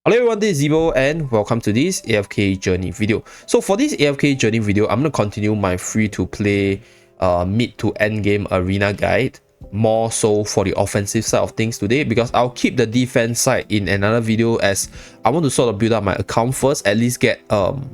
Hello everyone, this is Zeeebo and welcome to this AFK journey video. So for this AFK journey video, I'm going to continue my free to play mid to end game arena guide, more so for the offensive side of things today, because I'll keep the defense side in another video as I want to sort of build up my account first, at least get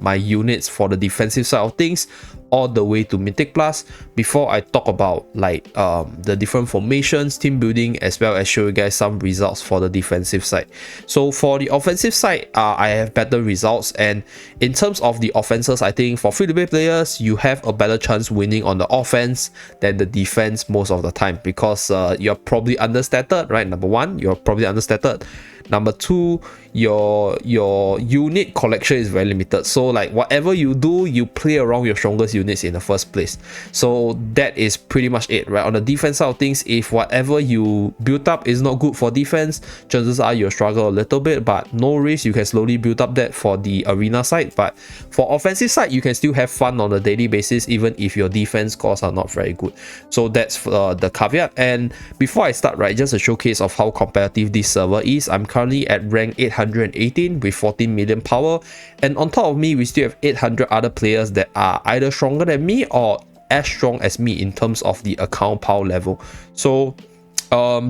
my units for the defensive side of things all the way to Mythic Plus before I talk about like the different formations, team building, as well as show you guys some results for the defensive side. So for the offensive side, I have better results, and in terms of the offenses, I think for free-to-play players, you have a better chance winning on the offense than the defense most of the time, because you're probably understated, right? Number one, you're probably understated. Number two, your unit collection is very limited, so like whatever you do, you play around your strongest units in the first place. So that is pretty much it, right? On the defense side of things, if whatever you build up is not good for defense, chances are you'll struggle a little bit, but no risk, you can slowly build up that for the arena side. But for offensive side, you can still have fun on a daily basis even if your defense scores are not very good. So that's the caveat. And before I start, right, just a showcase of how competitive this server is. I'm currently at rank 818 with 14 million power, and on top of me we still have 800 other players that are either stronger than me or as strong as me in terms of the account power level. So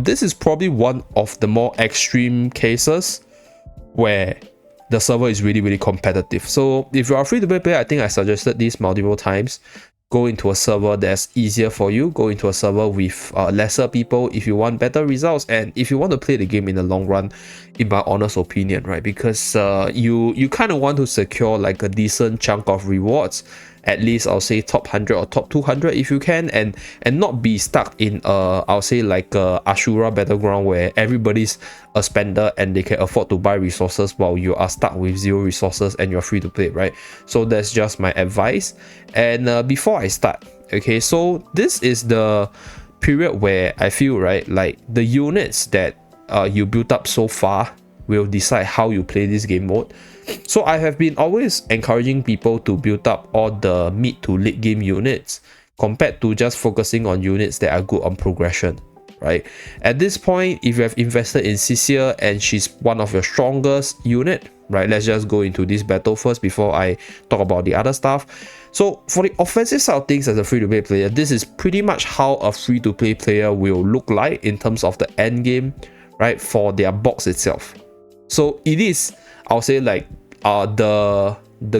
this is probably one of the more extreme cases where the server is really competitive. So if you are a free-to-play player, I think I suggested this multiple times. Go into a server that's easier for you. Go into a server with lesser people if you want better results, and if you want to play the game in the long run, in my honest opinion, right? Because you kind of want to secure like a decent chunk of rewards, at least I'll say top 100 or top 200 if you can, and not be stuck in I'll say like a Ashura battleground where everybody's a spender and they can afford to buy resources while you are stuck with zero resources and you're free to play, right? So that's just my advice. And before I start, okay, so this is the period where I feel, right, like the units that you built up so far will decide how you play this game mode. So I have been always encouraging people to build up all the mid to late game units compared to just focusing on units that are good on progression, right? At this point, if you have invested in Zeee and she's one of your strongest unit, right? Let's just go into this battle first before I talk about the other stuff. So for the offensive side of things as a free-to-play player, this is pretty much how a free-to-play player will look like in terms of the end game, right? For their box itself. So it is, I'll say, like the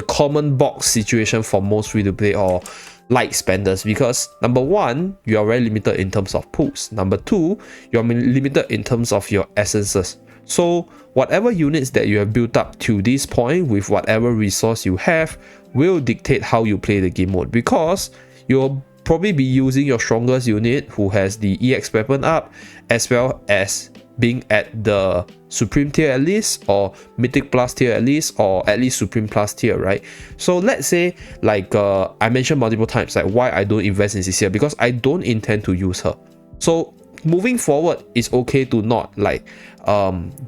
common box situation for most free-to-play or light spenders, because number one, you are very limited in terms of pools. Number two, you are limited in terms of your essences. So whatever units that you have built up to this point with whatever resource you have will dictate how you play the game mode, because you'll probably be using your strongest unit who has the EX weapon up, as well as being at the Supreme tier at least, or Mythic Plus tier at least, or at least Supreme Plus tier, right? So let's say like I mentioned multiple times like why I don't invest in Zeee, because I don't intend to use her. So moving forward, it's okay to not like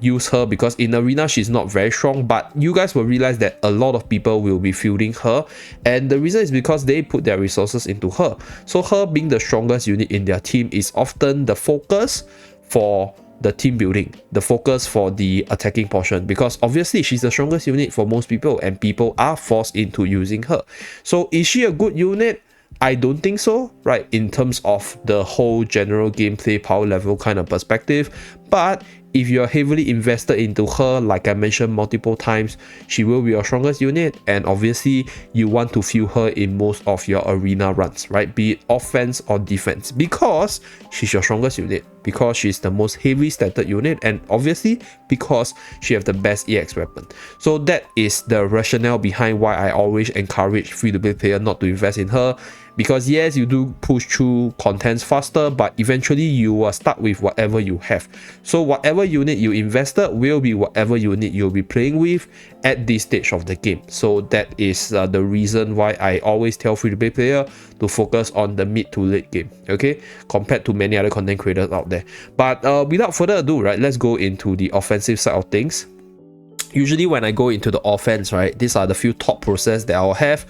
use her, because in arena she's not very strong, but you guys will realize that a lot of people will be fielding her, and the reason is because they put their resources into her. So her being the strongest unit in their team is often the focus for the team building, the focus for the attacking portion, because obviously she's the strongest unit for most people and people are forced into using her. So is she a good unit? I don't think so, right, in terms of the whole general gameplay power level kind of perspective. But if you're heavily invested into her, like I mentioned multiple times, she will be your strongest unit, and obviously you want to field her in most of your arena runs, right, be it offense or defense, because she's your strongest unit, because she's the most heavily statted unit, and obviously because she has the best EX weapon. So that is the rationale behind why I always encourage free-to-play player not to invest in her, because yes, you do push through contents faster, but eventually you are stuck with whatever you have. So whatever unit you invested will be whatever unit you'll be playing with at this stage of the game. So that is the reason why I always tell free-to-play player to focus on the mid to late game, okay, compared to many other content creators out there. But without further ado, right, let's go into the offensive side of things. Usually when I go into the offense, right, these are the few top process that I'll have.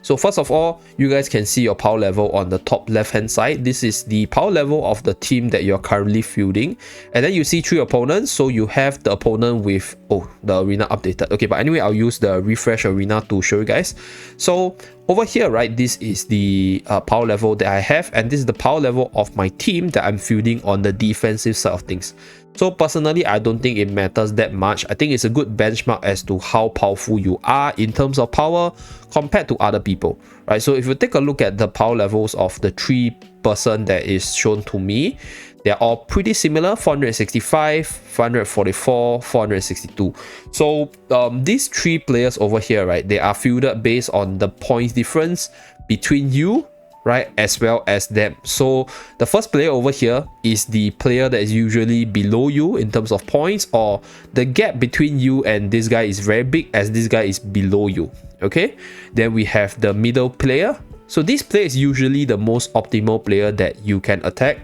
So first of all, you guys can see your power level on the top left hand side. This is the power level of the team that you're currently fielding. And then you see 3 opponents. So you have the opponent with, oh, the arena updated. Okay, but anyway, I'll use the refresh arena to show you guys. So over here, right, this is the power level that I have, and this is the power level of my team that I'm fielding on the defensive side of things. So personally, I don't think it matters that much. I think it's a good benchmark as to how powerful you are in terms of power compared to other people, right? So if you take a look at the power levels of the 3 person that is shown to me, they're all pretty similar: 465, 444, 462. So these 3 players over here, right, they are fielded based on the points difference between you, right, as well as them. So the first player over here is the player that is usually below you in terms of points, or the gap between you and this guy is very big as this guy is below you. Okay, then we have the middle player. So this player is usually the most optimal player that you can attack.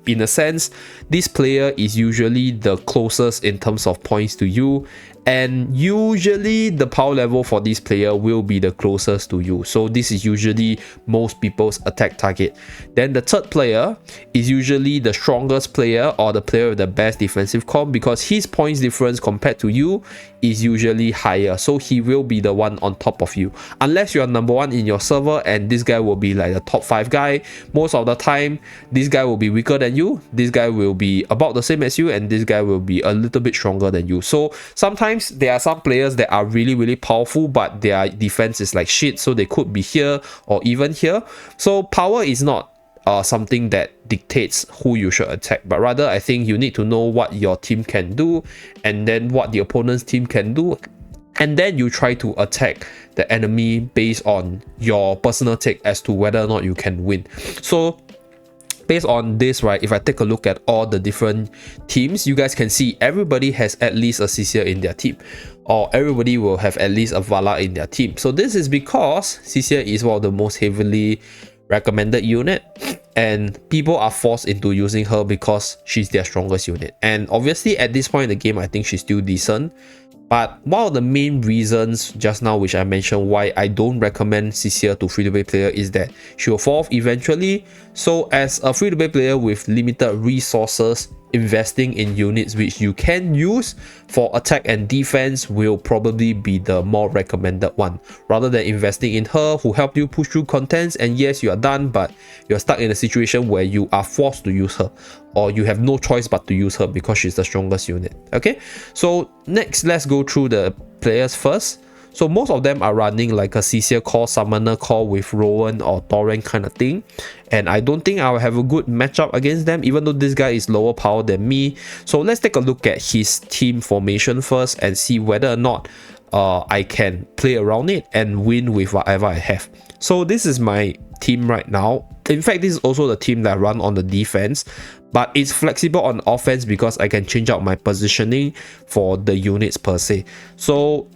In a sense, this player is usually the closest in terms of points to you, and usually the power level for this player will be the closest to you. So this is usually most people's attack target. Then the third player is usually the strongest player, or the player with the best defensive comp, because his points difference compared to you is usually higher. So he will be the one on top of you, unless you are number 1 in your server and this guy will be like the top 5 guy. Most of the time this guy will be weaker than you, this guy will be about the same as you, and this guy will be a little bit stronger than you. So sometimes there are some players that are really powerful, but their defense is like shit, so they could be here or even here. So power is not something that dictates who you should attack, but rather I think you need to know what your team can do, and then what the opponent's team can do, and then you try to attack the enemy based on your personal take as to whether or not you can win. So based on this, right, if I take a look at all the different teams, you guys can see everybody has at least a CCR in their team, or everybody will have at least a Vala in their team. So this is because CCR is one of the most heavily recommended unit, and people are forced into using her because she's their strongest unit. And obviously at this point in the game, I think she's still decent. But one of the main reasons just now, which I mentioned, why I don't recommend CCR to free-to-play player is that she will fall off eventually. So as a free-to-play player with limited resources, investing in units which you can use for attack and defense will probably be the more recommended one, rather than investing in her who help you push through contents, and yes, you are done, but you're stuck in a situation where you are forced to use her, or you have no choice but to use her because she's the strongest unit. Okay, so next, let's go through the players first. So most of them are running like a CCR core, summoner core with Rowan or Torrent kind of thing, and I don't think I'll have a good matchup against them, even though this guy is lower power than me. So let's take a look at his team formation first and see whether or not I can play around it and win with whatever I have. So this is my team right now. In fact, this is also the team that I run on the defense, but it's flexible on offense because I can change out my positioning for the units per se. So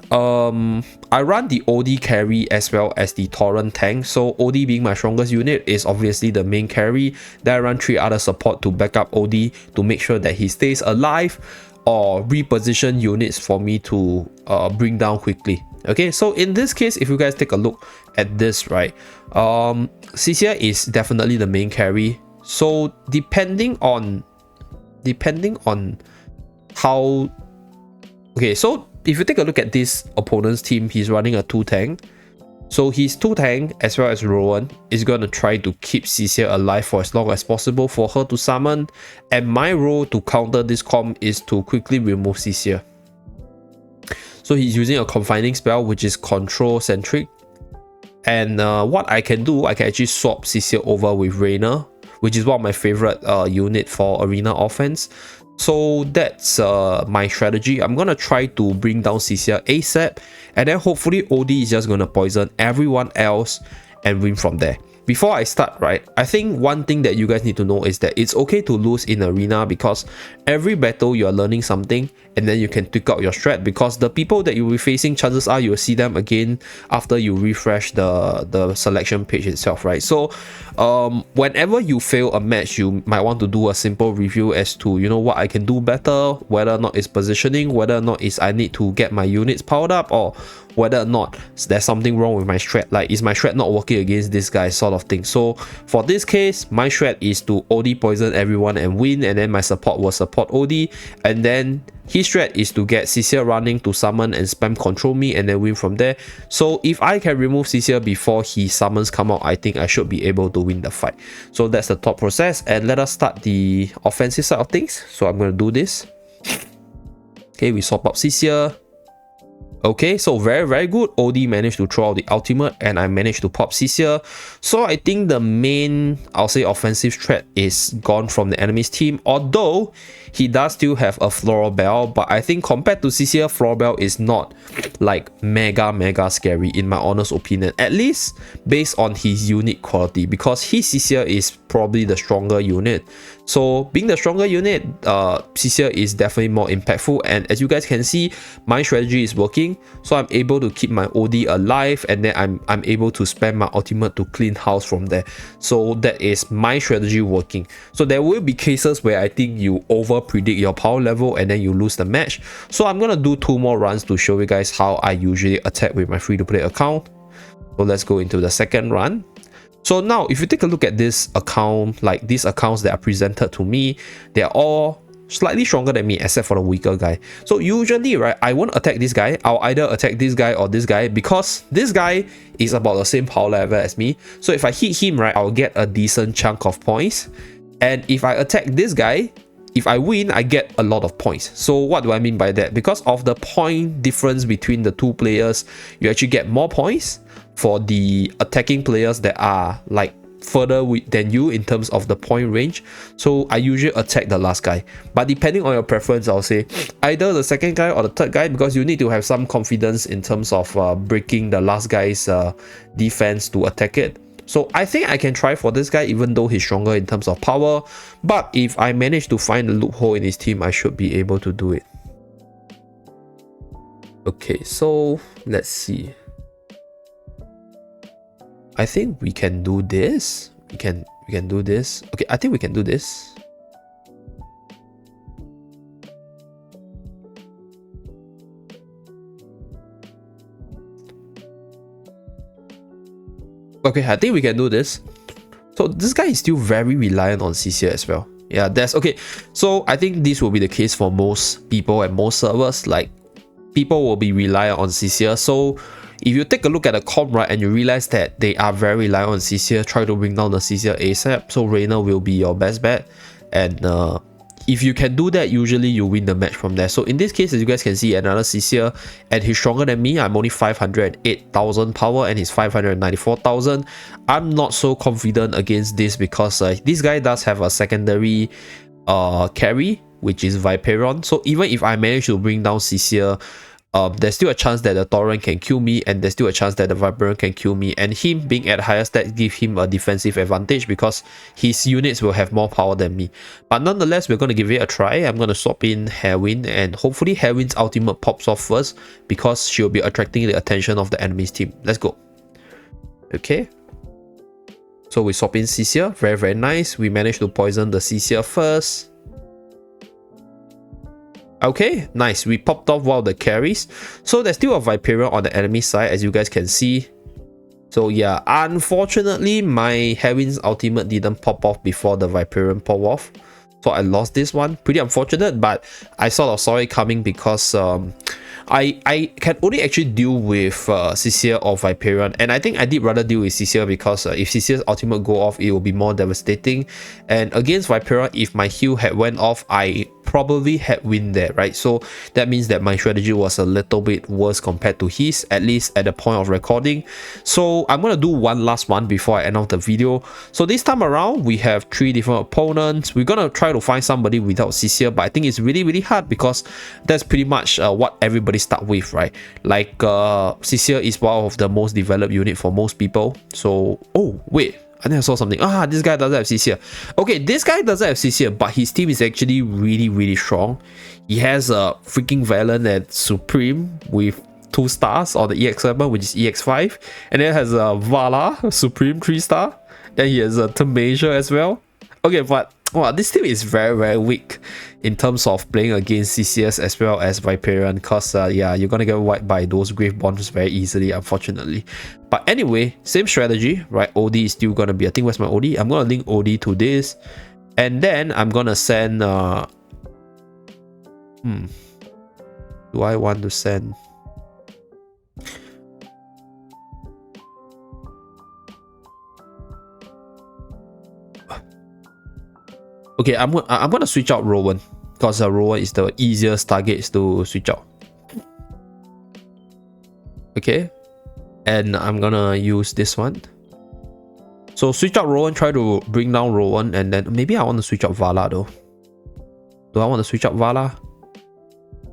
I run the OD carry as well as the Torrent tank. So OD being my strongest unit is obviously the main carry. Then I run 3 other support to back up OD to make sure that he stays alive, or reposition units for me to bring down quickly. Okay, so in this case, if you guys take a look at this, right, CCR is definitely the main carry. So depending on how, okay, so if you take a look at this opponent's team, he's running a 2 tank. So his 2 tank as well as Rowan is going to try to keep CCR alive for as long as possible for her to summon. And my role to counter this comp is to quickly remove CCR. So he's using a confining spell which is control centric. And what I can do, I can actually swap CCR over with Reyna, which is one of my favorite unit for arena offense. So that's my strategy. I'm gonna try to bring down CCR ASAP, and then hopefully OD is just gonna poison everyone else and win from there. Before I start, right, I think one thing that you guys need to know is that it's okay to lose in arena, because every battle you're learning something, and then you can tweak out your strat, because the people that you'll be facing, chances are you'll see them again after you refresh the selection page itself, right? So whenever you fail a match, you might want to do a simple review as to, you know, what I can do better, whether or not it's positioning, whether or not it's I need to get my units powered up, or whether or not there's something wrong with my strat, like is my strat not working against this guy, sort of thing. So for this case, my strat is to OD poison everyone and win, and then my support will support OD, and then his strat is to get Zeee running to summon and spam control me and then win from there. So if I can remove Zeee before he summons come out, I think I should be able to win the fight. So that's the thought process, and let us start the offensive side of things. So I'm going to do this. Okay, we swap up Zeee. Okay, so very good. OD managed to throw out the ultimate and I managed to pop Zeee. So I think the main, I'll say, offensive threat is gone from the enemy's team, although he does still have a Floral Bell, but I think compared to Zeee, Floral Bell is not like mega scary in my honest opinion, at least based on his unique quality, because his Zeee is probably the stronger unit. So being the stronger unit, Zeee is definitely more impactful, and as you guys can see, my strategy is working. So I'm able to keep my OD alive, and then I'm able to spam my ultimate to clean house from there. So that is my strategy working. So there will be cases where I think you over predict your power level and then you lose the match. So I'm gonna do 2 more runs to show you guys how I usually attack with my free-to-play account. So let's go into the second run. So now if you take a look at this account, like these accounts that are presented to me, they're all slightly stronger than me except for the weaker guy. So usually, right, I won't attack this guy. I'll either attack this guy or this guy, because this guy is about the same power level as me. So if I hit him, right, I'll get a decent chunk of points. And if I attack this guy, if I win, I get a lot of points. So what do I mean by that? Because of the point difference between the two players, you actually get more points for the attacking players that are like further than you in terms of the point range. So I usually attack the last guy, but depending on your preference, I'll say either the second guy or the third guy, because you need to have some confidence in terms of breaking the last guy's defense to attack it. So I think I can try for this guy even though he's stronger in terms of power, but if I manage to find a loophole in his team, I should be able to do it. Okay, so let's see. I think we can do this. We can do this. Okay, I think we can do this. Okay, I think we can do this. So this guy is still very reliant on Zeee as well. Yeah, that's okay. So I think this will be the case for most people and most servers. Like, people will be reliant on Zeee. So if you take a look at the comp, right, and you realize that they are very reliant on Zeee, try to bring down the Zeee ASAP. So Reina will be your best bet. And if you can do that, usually you win the match from there. So in this case, as you guys can see, another Zeee, and he's stronger than me. I'm only 508,000 power and he's 594,000. I'm not so confident against this because this guy does have a secondary carry, which is Viperion. So even if I manage to bring down Zeee, there's still a chance that the Torrent can kill me, and there's still a chance that the Viperion can kill me, and him being at higher stats give him a defensive advantage because his units will have more power than me. But nonetheless, we're going to give it a try. I'm going to swap in Hairwind, and hopefully Hairwind's ultimate pops off first because she'll be attracting the attention of the enemy's team. Let's go. Okay, so we swap in Zeee. Very nice. We managed to poison the Zeee first. Okay, nice. We popped off one of the carries. So there's still a Viperion on the enemy side, as you guys can see. So yeah, unfortunately, my Hairwind's ultimate didn't pop off before the Viperion pop off. So I lost this one. Pretty unfortunate, but I sort of saw it coming because I can only actually deal with Zeee or Viperion, and I think I did rather deal with Zeee because if Zee's ultimate go off, it will be more devastating. And against Viperion, if my heal had went off, I probably had win there, right? So that means that my strategy was a little bit worse compared to his, at least at the point of recording. So I'm gonna do one last one before I end off the video. So this time around, we have 3 different opponents. We're gonna try to find somebody without Zeee, but I think it's really hard because that's pretty much what everybody start with, right? Like Zeee is one of the most developed unit for most people. So oh wait, I think I saw something. This guy doesn't have Zeee. Okay, this guy doesn't have Zeee, but his team is actually really strong. He has a freaking Valen and Supreme with 2 stars on the EX7, which is EX5, and then has a Vala Supreme 3 star. Then he has a Tamasia as well. Okay, but Wow, this team is very weak in terms of playing against CCS as well as Viperian, because yeah, you're gonna get wiped by those Grave Bonds very easily, unfortunately. But anyway, same strategy, right? OD is still gonna be, I think, where's my OD? I'm gonna link OD to this, and then I'm gonna send do I want to send? Okay, I'm gonna switch out Rowan, because Rowan is the easiest targets to switch out. Okay, and I'm gonna use this one. So switch out Rowan, try to bring down Rowan, and then maybe I want to switch out Vala though. Do I want to switch out Vala?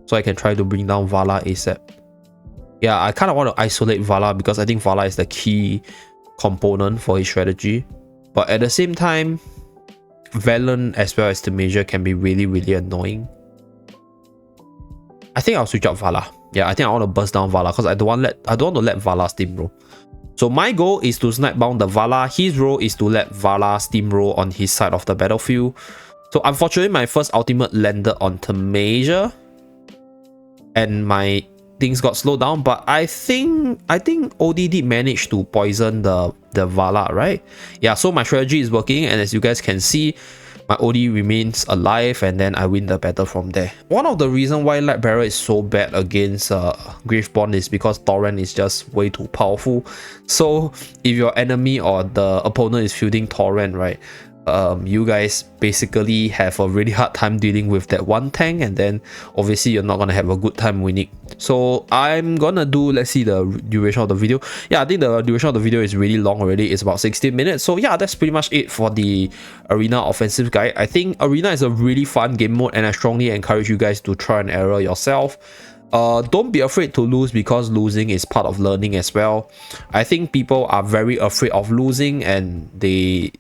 So I can try to bring down Vala ASAP. Yeah, I kind of want to isolate Vala because I think Vala is the key component for his strategy. But at the same time, Valen as well as the Major can be really annoying. I think I'll switch out Vala. Yeah, I think I want to burst down Vala because I don't want to let Vala steamroll. So my goal is to snipe bound the Vala. His role is to let Vala steamroll on his side of the battlefield. So unfortunately, my first ultimate landed on the Major, and my things got slowed down. But I think OD did manage to poison the Vala, right? Yeah, so my strategy is working, and as you guys can see, my OD remains alive, and then I win the battle from there. One of the reasons why Light Barrel is so bad against Gravebond is because Torrent is just way too powerful. So if your enemy or the opponent is fielding Torrent, right, you guys basically have a really hard time dealing with that one tank, and then obviously you're not gonna have a good time winning. So I'm gonna do, let's see the duration of the video. Yeah, I think the duration of the video is really long already. It's about 16 minutes. So yeah, that's pretty much it for the Arena offensive guide. I think Arena is a really fun game mode, and I strongly encourage you guys to try and error yourself. Don't be afraid to lose, because losing is part of learning as well. I think people are very afraid of losing, and they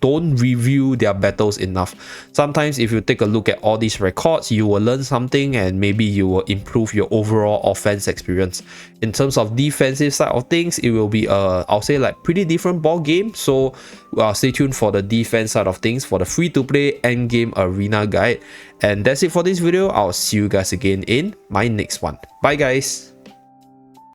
don't review their battles enough. Sometimes if you take a look at all these records, you will learn something, and maybe you will improve your overall offense experience. In terms of defensive side of things, it will be I'll say like pretty different ball game. So stay tuned for the defense side of things for the free-to-play endgame arena guide. And that's it for this video. I'll see you guys again in my next one. Bye guys.